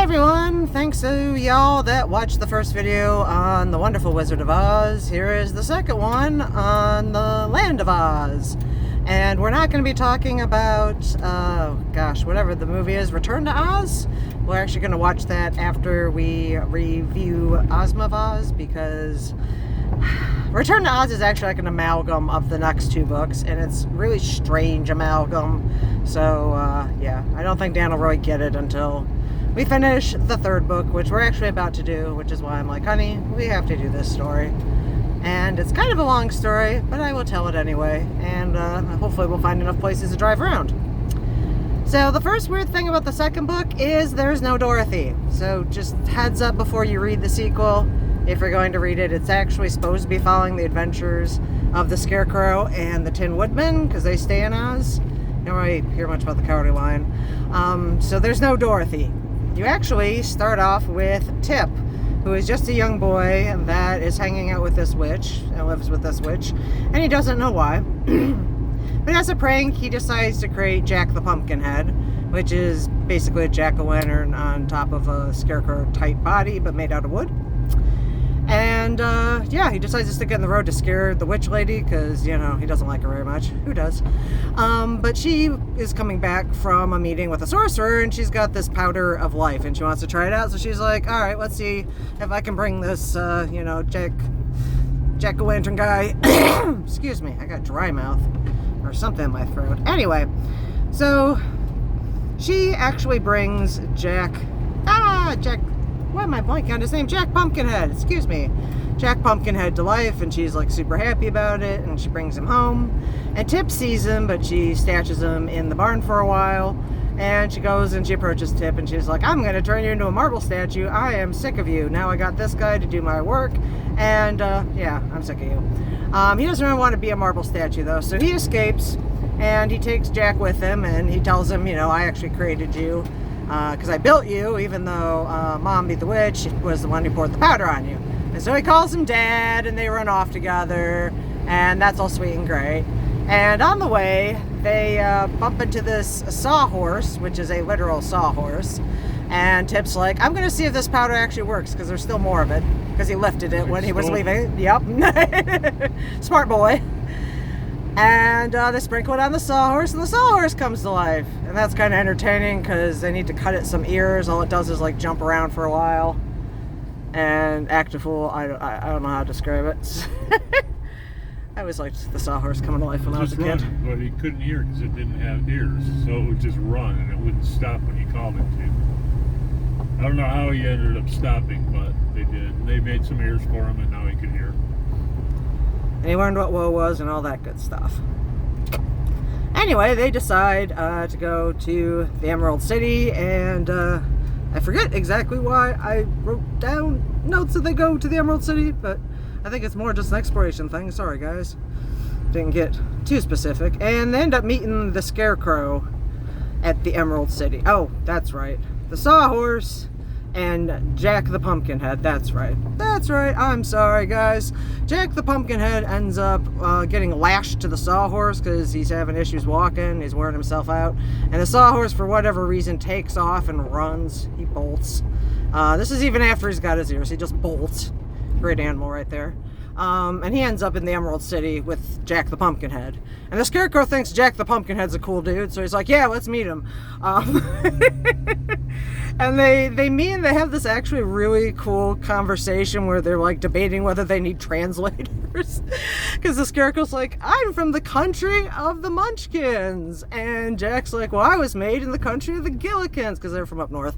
everyone, thanks to y'all that watched the first video on the wonderful Wizard of Oz. Here is the second one on the Land of Oz. And we're not going to be talking about, whatever the movie is, Return to Oz. We're actually going to watch that after we review Ozma of Oz, because Return to Oz is actually like an amalgam of the next two books, and it's really strange amalgam. So, yeah, I don't think Dan will really get it until we finish the third book, which we're actually about to do, which is why I'm like, honey, we have to do this story. And it's kind of a long story, but I will tell it anyway, and hopefully we'll find enough places to drive around. So the first weird thing about the second book is there's no Dorothy. So just heads up before you read the sequel, if you're going to read it, it's actually supposed to be following the adventures of the Scarecrow and the Tin Woodman, because they stay in Oz. You don't really hear much about the Cowardly Lion. So there's no Dorothy. You actually start off with Tip, who is just a young boy that is hanging out with this witch, and lives with this witch, and he doesn't know why. But as a prank, he decides to create Jack the Pumpkinhead, which is basically a jack-o'-lantern on top of a scarecrow-type body, but made out of wood. And, yeah, he decides to stick it in the road to scare the witch lady, because, you know, he doesn't like her very much. Who does? But she is coming back from a meeting with a sorcerer, and she's got this powder of life, and she wants to try it out. So she's like, all right, let's see if I can bring this, jack-o'-lantern guy. Excuse me, I got dry mouth, or something in my throat. Anyway, so she actually brings Jack, why am I blanking on his name? Jack Pumpkinhead, excuse me. Jack Pumpkinhead to life, and she's like super happy about it, and she brings him home. And Tip sees him, but she stashes him in the barn for a while, and she goes and she approaches Tip, and she's like, I'm going to turn you into a marble statue. I am sick of you. Now I got this guy to do my work, and yeah, I'm sick of you. He doesn't really want to be a marble statue, though, so he escapes, and he takes Jack with him, and he tells him, you know, I actually created you, because I built you, even though Mommy the witch was the one who poured the powder on you. And so he calls him Dad, and they run off together, and that's all sweet and great. And on the way, they bump into this sawhorse, which is a literal sawhorse. And Tip's like, I'm going to see if this powder actually works, because there's still more of it, because he lifted it when he was leaving. Yep. Smart boy. And they sprinkle it on the sawhorse, and the sawhorse comes to life. And that's kind of entertaining, because they need to cut it some ears. All it does is, like, jump around for a while and act a fool. I don't know how to describe it. I always liked the sawhorse coming to life when I was a kid. But he couldn't hear because it didn't have ears, so it would just run, and it wouldn't stop when you called it to. I don't know how he ended up stopping, but they did. They made some ears for him, and now he could hear. And he learned what woe was and all that good stuff. Anyway, they decide to go to the Emerald City, and I forget exactly why I wrote down notes that they go to the Emerald City, but I think it's more just an exploration thing. Sorry, guys. Didn't get too specific. And they end up meeting the Scarecrow at the Emerald City. Oh, that's right. The Sawhorse and Jack the Pumpkinhead. That's right. That's right. I'm sorry, guys. Jack the Pumpkinhead ends up getting lashed to the Sawhorse because he's having issues walking. He's wearing himself out. And the Sawhorse, for whatever reason, takes off and runs. He bolts. This is even after he's got his ears. He just bolts. Great animal right there. And he ends up in the Emerald City with Jack the Pumpkinhead. And the Scarecrow thinks Jack the Pumpkinhead's a cool dude, so he's like, yeah, let's meet him. And they meet, and they have this actually really cool conversation where they're like debating whether they need translators. Because the Scarecrow's like, I'm from the country of the Munchkins. And Jack's like, well, I was made in the country of the Gillikins, because they're from up north.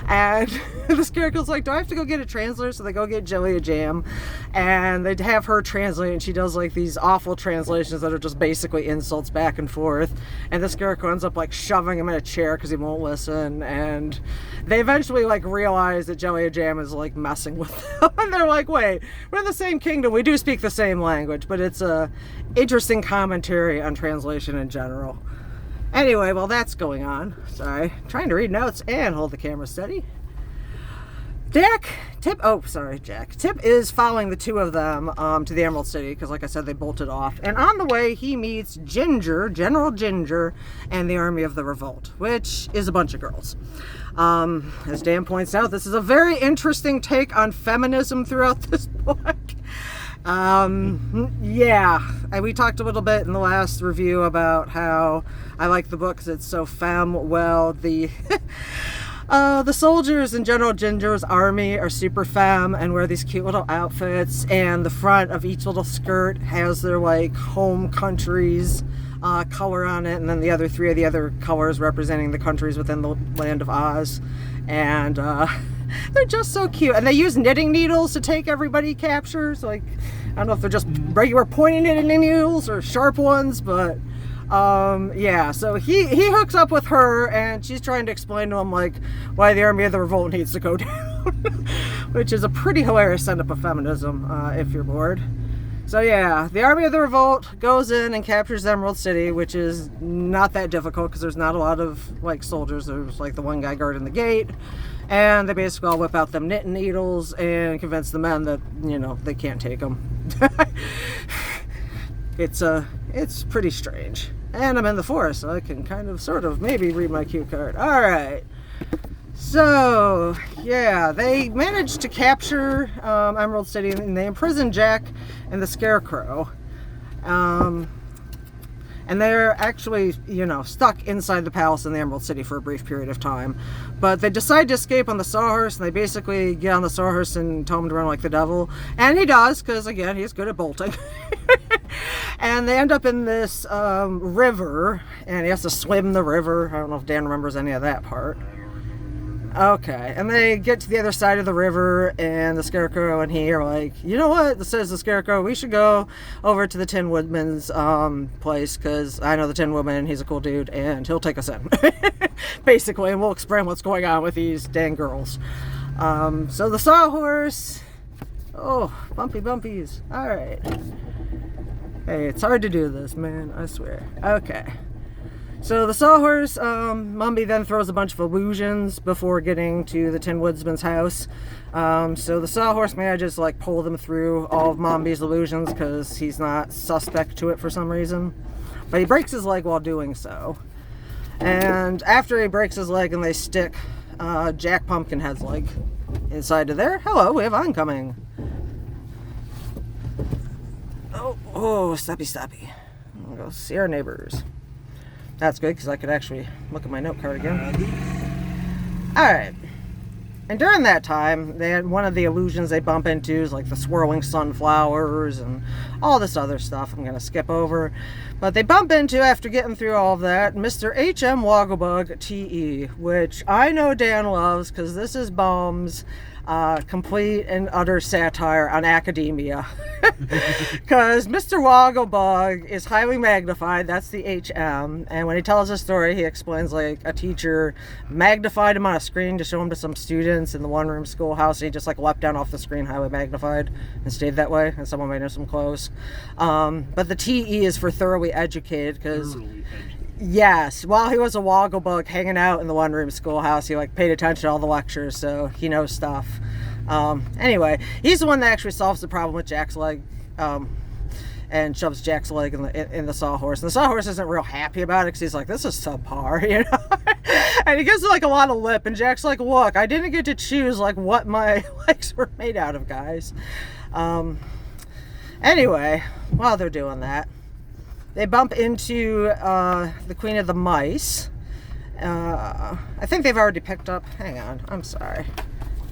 And the Scarecrow's like, do I have to go get a translator? So they go get Jelly a Jam, and they have her translate, and she does like these awful translations that are just basically insults back and forth. And the Scarecrow ends up like shoving him in a chair because he won't listen. And they eventually like realize that Jelly a Jam is like messing with them. And they're like, wait, we're in the same kingdom, we do speak the same language. But it's a interesting commentary on translation in general. Anyway, while that's going on, sorry, trying to read notes and hold the camera steady. Tip is following the two of them to the Emerald City because, like I said, they bolted off. And on the way, he meets General Ginger, and the Army of the Revolt, which is a bunch of girls. As Dan points out, this is a very interesting take on feminism throughout this book. We talked a little bit in the last review about how I like the book because it's so femme. Well, the soldiers in General Ginger's army are super femme and wear these cute little outfits, and the front of each little skirt has their like home countries color on it, and then the other three are the other colors representing the countries within the land of Oz. And they're just so cute, and they use knitting needles to take everybody captures. Like, I don't know if they're just regular pointy knitting needles or sharp ones, but so he hooks up with her, and she's trying to explain to him like why the Army of the Revolt needs to go down, which is a pretty hilarious send-up of feminism if you're bored. So yeah, the Army of the Revolt goes in and captures Emerald City, which is not that difficult because there's not a lot of like soldiers. There's like the one guy guarding the gate, and they basically all whip out them knitting needles and convince the men that, you know, they can't take them. It's pretty strange. And I'm in the forest, so I can kind of, sort of, maybe read my cue card. All right. So, yeah, they managed to capture Emerald City, and they imprison Jack and the Scarecrow. And they're actually, you know, stuck inside the palace in the Emerald City for a brief period of time. But they decide to escape on the Sawhorse, and they basically get on the Sawhorse and tell him to run like the devil. And he does, because, again, he's good at bolting. And they end up in this river, and he has to swim the river. I don't know if Dan remembers any of that part. Okay, and they get to the other side of the river, and the Scarecrow and he are like, you know what, says the Scarecrow, we should go over to the Tin Woodman's place, because I know the Tin Woodman, and he's a cool dude, and he'll take us in, basically, and we'll explain what's going on with these dang girls. So the Sawhorse, bumpy bumpies, alright. Hey, it's hard to do this, man, I swear. Okay. So the Sawhorse, Mumby then throws a bunch of illusions before getting to the Tin Woodsman's house. So the Sawhorse manages to like pull them through all of Mumby's illusions because he's not suspect to it for some reason. But he breaks his leg while doing so. And after he breaks his leg and they stick Jack Pumpkinhead's leg inside of there, hello, we have oncoming. Stoppy. We'll go see our neighbors. That's good, because I could actually look at my note card again. Alright. And during that time, they had one of the illusions they bump into is like the swirling sunflowers and all this other stuff I'm going to skip over. But they bump into, after getting through all of that, Mr. H.M. Wogglebug T.E., which I know Dan loves, because this is Baum's complete and utter satire on academia. Because Mr. Wogglebug is highly magnified, that's the HM, and when he tells a story, he explains like a teacher magnified him on a screen to show him to some students in the one-room schoolhouse, and he just like leapt down off the screen highly magnified and stayed that way, and someone made him some clothes. But the TE is for thoroughly educated, because yes, while he was a Wogglebug hanging out in the one-room schoolhouse, he like paid attention to all the lectures, so he knows stuff. Anyway, he's the one that actually solves the problem with Jack's leg, and shoves Jack's leg in the Sawhorse. And the Sawhorse isn't real happy about it because he's like, this is subpar, you know? And he gives it like a lot of lip, and Jack's like, look, I didn't get to choose like what my legs were made out of, guys. Anyway, while they're doing that, they bump into the Queen of the Mice. I think they've already picked up. Hang on, I'm sorry.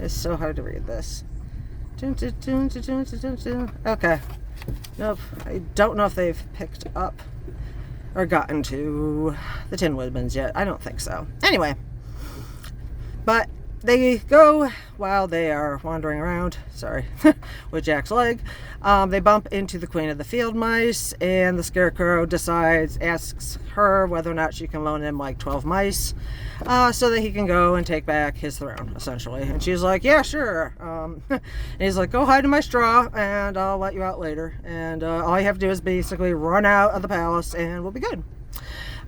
It's so hard to read this. Okay. Nope. I don't know if they've picked up or gotten to the Tin Woodmans yet. I don't think so. Anyway. But they go, while they are wandering around, with Jack's leg, they bump into the Queen of the Field Mice, and the Scarecrow asks her whether or not she can loan him like 12 mice, so that he can go and take back his throne, essentially. And she's like, yeah, sure. And he's like, go hide in my straw, and I'll let you out later. And all you have to do is basically run out of the palace, and we'll be good.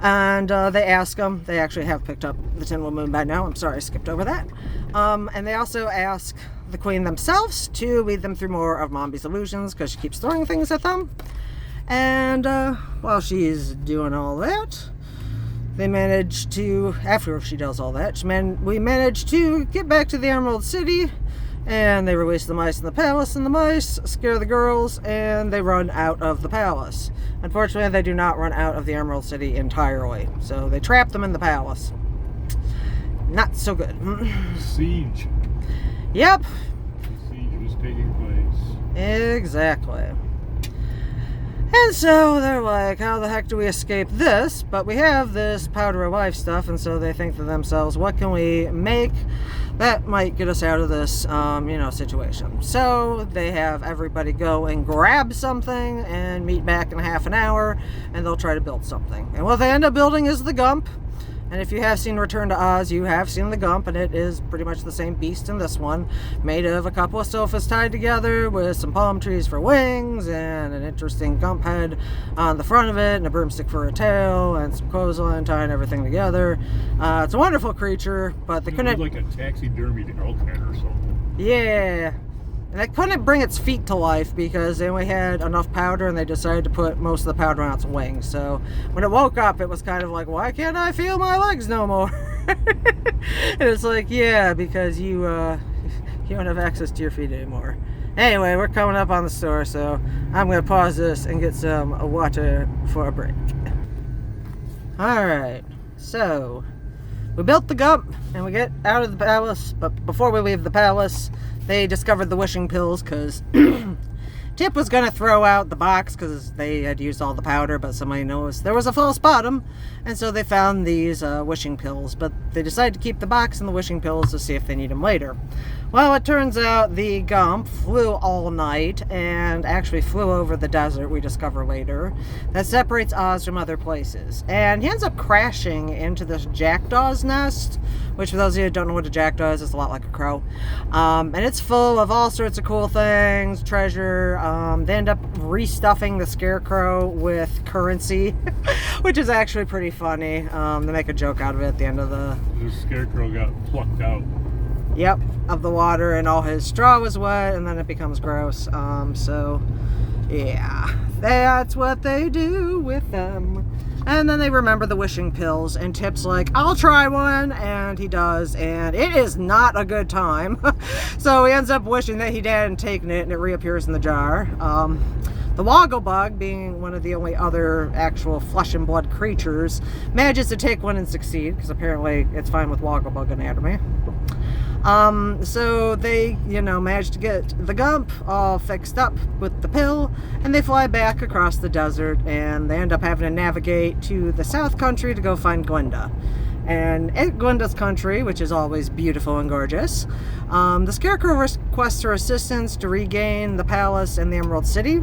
And they ask them, they actually have picked up the Tin Wood Moon by now. I'm sorry I skipped over that. And they also ask the queen themselves to lead them through more of Mombi's illusions because she keeps throwing things at them. And while she's doing all that, they manage to, after she does all that, we manage to get back to the Emerald City, and they release the mice in the palace, and the mice scare the girls, and they run out of the palace. Unfortunately, they do not run out of the Emerald City entirely, so they trap them in the palace. Not so good. Siege. Yep. The siege was taking place. Exactly. And so they're like, how the heck do we escape this? But we have this powder of life stuff, and so they think to themselves, what can we make that might get us out of this, situation? So they have everybody go and grab something and meet back in half an hour, and they'll try to build something. And what they end up building is the Gump. And if you have seen Return to Oz, you have seen the Gump, and it is pretty much the same beast in this one. Made of a couple of sofas tied together with some palm trees for wings, and an interesting Gump head on the front of it, and a broomstick for a tail, and some clothesline tying everything together. It's a wonderful creature, but they couldn't... like a taxidermied elk head or something. Yeah. And they couldn't bring its feet to life because they only had enough powder, and they decided to put most of the powder on its wings. So when it woke up, it was kind of like, why can't I feel my legs no more? And it's like, yeah, because you don't have access to your feet anymore. Anyway, we're coming up on the store, so I'm going to pause this and get some water for a break. Alright, so we built the Gump, and we get out of the palace, but before we leave the palace, they discovered the wishing pills because Tip was going to throw out the box because they had used all the powder, but somebody noticed there was a false bottom, and so they found these wishing pills, but they decided to keep the box and the wishing pills to see if they need them later. Well, it turns out the Gump flew all night and actually flew over the desert, we discover later, that separates Oz from other places. And he ends up crashing into this jackdaw's nest, which for those of you who don't know what a jackdaw is, it's a lot like a crow. And it's full of all sorts of cool things, treasure. They end up restuffing the scarecrow with currency, which is actually pretty funny. They make a joke out of it at the end of the... The scarecrow got plucked out. Yep, of the water, and all his straw was wet, and then it becomes gross. So, yeah, that's what they do with them. And then they remember the wishing pills, and Tip's like, I'll try one, and he does, and it is not a good time. So he ends up wishing that he hadn't taken it, and it reappears in the jar. The Wogglebug, being one of the only other actual flesh and blood creatures, manages to take one and succeed, because apparently it's fine with Wogglebug anatomy. So they, manage to get the Gump all fixed up with the pill, and they fly back across the desert, and they end up having to navigate to the South Country to go find Glinda. And at Glinda's country, which is always beautiful and gorgeous, the Scarecrow requests her assistance to regain the palace and the Emerald City.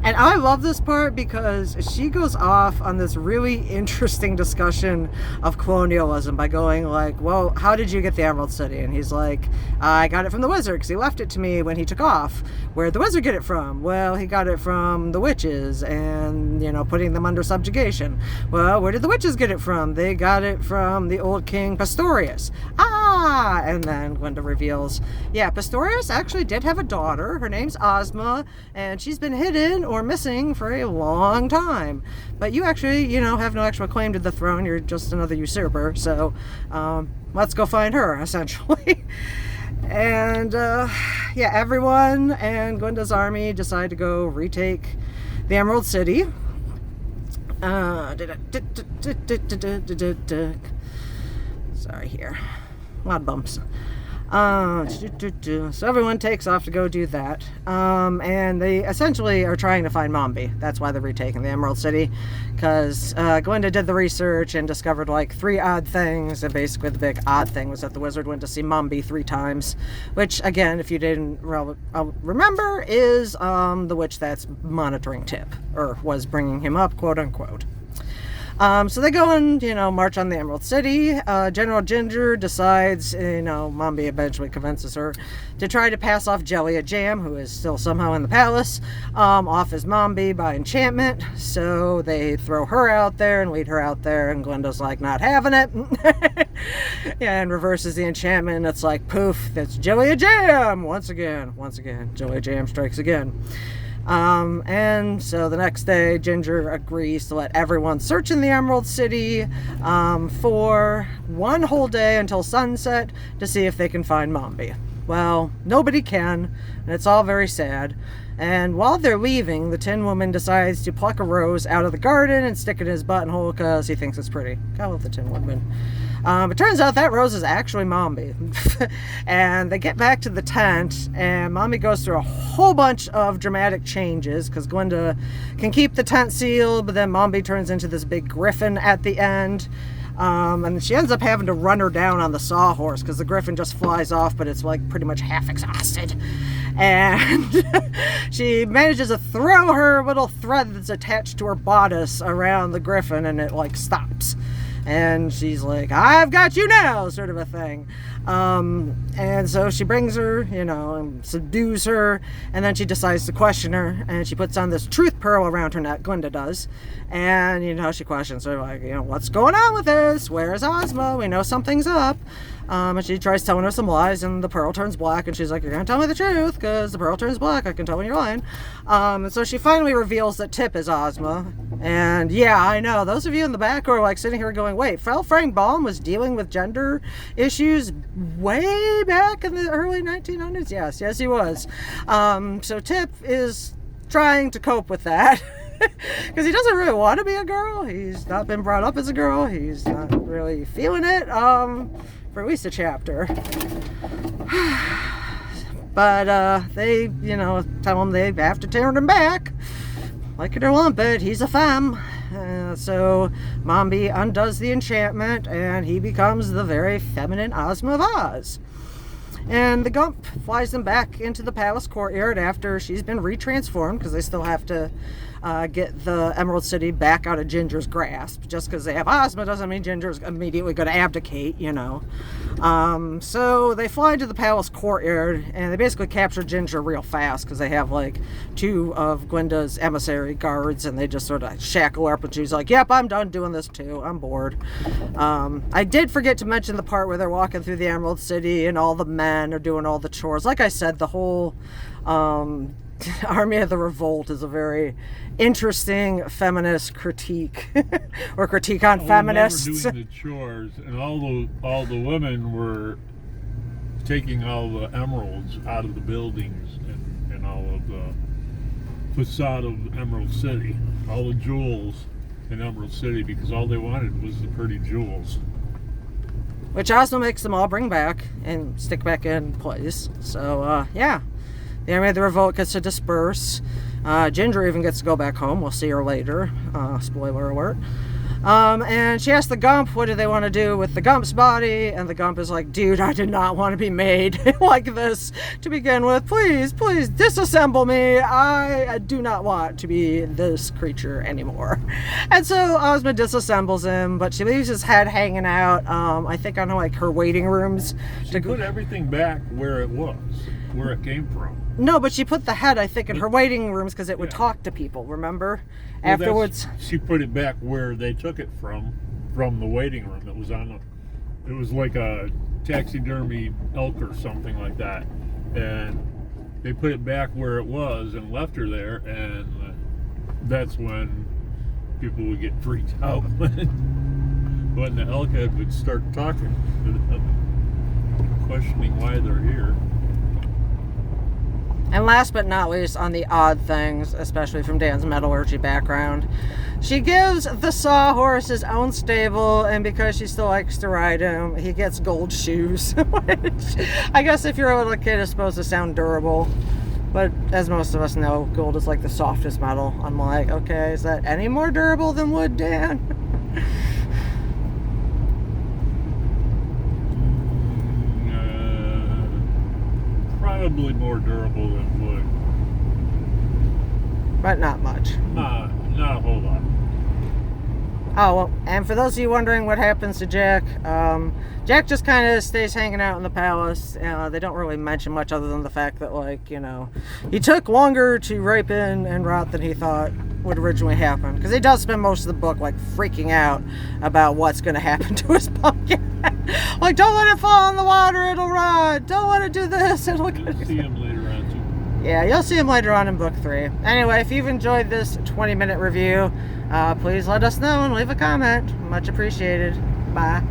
And I love this part because she goes off on this really interesting discussion of colonialism by going like, well, how did you get the Emerald City? And he's like, I got it from the wizard because he left it to me when he took off. Where'd the wizard get it from? Well, he got it from the witches and, putting them under subjugation. Well, where did the witches get it from? They got it from the old king Pastorius. And then Glinda reveals, yeah, Pastorius actually did have a daughter. Her name's Ozma, and she's been hidden or missing for a long time. But you actually, have no actual claim to the throne. You're just another usurper. So let's go find her, essentially. And everyone and Glinda's army decide to go retake the Emerald City. Sorry here. A lot of bumps. So everyone takes off to go do that. And they essentially are trying to find Mombi. That's why they're retaking the Emerald City. Because Glinda did the research and discovered like 3 odd things. And basically the big odd thing was that the wizard went to see Mombi 3 times. Which, again, if you didn't remember, is the witch that's monitoring Tip. Or was bringing him up, quote unquote. So they go and, march on the Emerald City. General Ginger decides, Mombi eventually convinces her to try to pass off Jelly a Jam, who is still somehow in the palace, off as Mombi by enchantment. So they throw her out there and lead her out there, and Glinda's like, not having it. And reverses the enchantment, and it's like, poof, that's Jelly a Jam! Once again, Jelly a Jam strikes again. And so the next day, Ginger agrees to let everyone search in the Emerald City for one whole day until sunset to see if they can find Mombi. Well, nobody can, and it's all very sad. And while they're leaving, the Tin Woman decides to pluck a rose out of the garden and stick it in his buttonhole because he thinks it's pretty. I love the Tin Woman. It turns out that rose is actually Mombi. And they get back to the tent, and Mombi goes through a whole bunch of dramatic changes because Glinda can keep the tent sealed, but then Mombi turns into this big griffin at the end. And she ends up having to run her down on the sawhorse because the griffin just flies off, but it's like pretty much half exhausted. And she manages to throw her little thread that's attached to her bodice around the griffin, and it like stops. And she's like, I've got you now, sort of a thing. And so she brings her, and subdues her, and then she decides to question her, and she puts on this truth pearl around her neck, Glinda does. And, she questions her, like, what's going on with this? Where's Ozma? We know something's up. And she tries telling her some lies, and the pearl turns black, and she's like, you're going to tell me the truth, because the pearl turns black, I can tell when you're lying. And so she finally reveals that Tip is Ozma. And yeah, I know, those of you in the back who are like sitting here going, wait, Frank Baum was dealing with gender issues way back in the early 1900s? Yes, he was. So Tip is trying to cope with that. Because he doesn't really want to be a girl. He's not been brought up as a girl. He's not really feeling it. For at least a chapter. But they, tell him they have to turn him back. Like it or lump it, he's a femme. So Mombi undoes the enchantment, and he becomes the very feminine Ozma of Oz. And the Gump flies them back into the palace courtyard after she's been retransformed, because they still have to get the Emerald City back out of Ginger's grasp. Just because they have Ozma doesn't mean Ginger's immediately going to abdicate, So they fly to the palace courtyard, and they basically capture Ginger real fast, because they have like two of Glinda's emissary guards, and they just sort of shackle her up, and she's like, yep, I'm done doing this too. I'm bored. I did forget to mention the part where they're walking through the Emerald City, and all the men are doing all the chores. Like I said, the whole Army of the Revolt is a very interesting feminist critique, or critique on feminists. They were doing the chores, and all the women were taking all the emeralds out of the buildings and all of the facade of Emerald City, all the jewels in Emerald City, because all they wanted was the pretty jewels. Which Ozma makes them all bring back and stick back in place. So, yeah. The Army of the Revolt gets to disperse. Ginger even gets to go back home. We'll see her later. Spoiler alert. And she asks the Gump, what do they want to do with the Gump's body? And the Gump is like, dude, I did not want to be made like this to begin with. Please disassemble me. I do not want to be this creature anymore. And so Ozma disassembles him, but she leaves his head hanging out, I think on like her waiting rooms. She put everything back where it was, where it came from. No, but she put the head, I think, in her waiting rooms because it would talk to people, remember? Well, afterwards. She put it back where they took it from the waiting room. It was like a taxidermy elk or something like that. And they put it back where it was and left her there, and that's when people would get freaked out when the elk head would start talking, questioning why they're here. And last but not least, on the odd things, especially from Dan's metallurgy background, she gives the sawhorse his own stable, and because she still likes to ride him, he gets gold shoes, which I guess if you're a little kid is supposed to sound durable. But as most of us know, gold is like the softest metal. I'm like, okay, is that any more durable than wood, Dan? Probably more durable than wood. But not much. Not a whole lot. Oh, well, and for those of you wondering what happens to Jack, Jack just kind of stays hanging out in the palace. They don't really mention much other than the fact that, like, you know, he took longer to ripen and rot than he thought would originally happen. Because he does spend most of the book, like, freaking out about what's going to happen to his pumpkin. Like, don't let it fall in the water, it'll rot. Don't let it do this, it'll... You'll see him later on, too. Yeah, you'll see him later on in book 3. Anyway, if you've enjoyed this 20-minute review, please let us know and leave a comment. Much appreciated. Bye.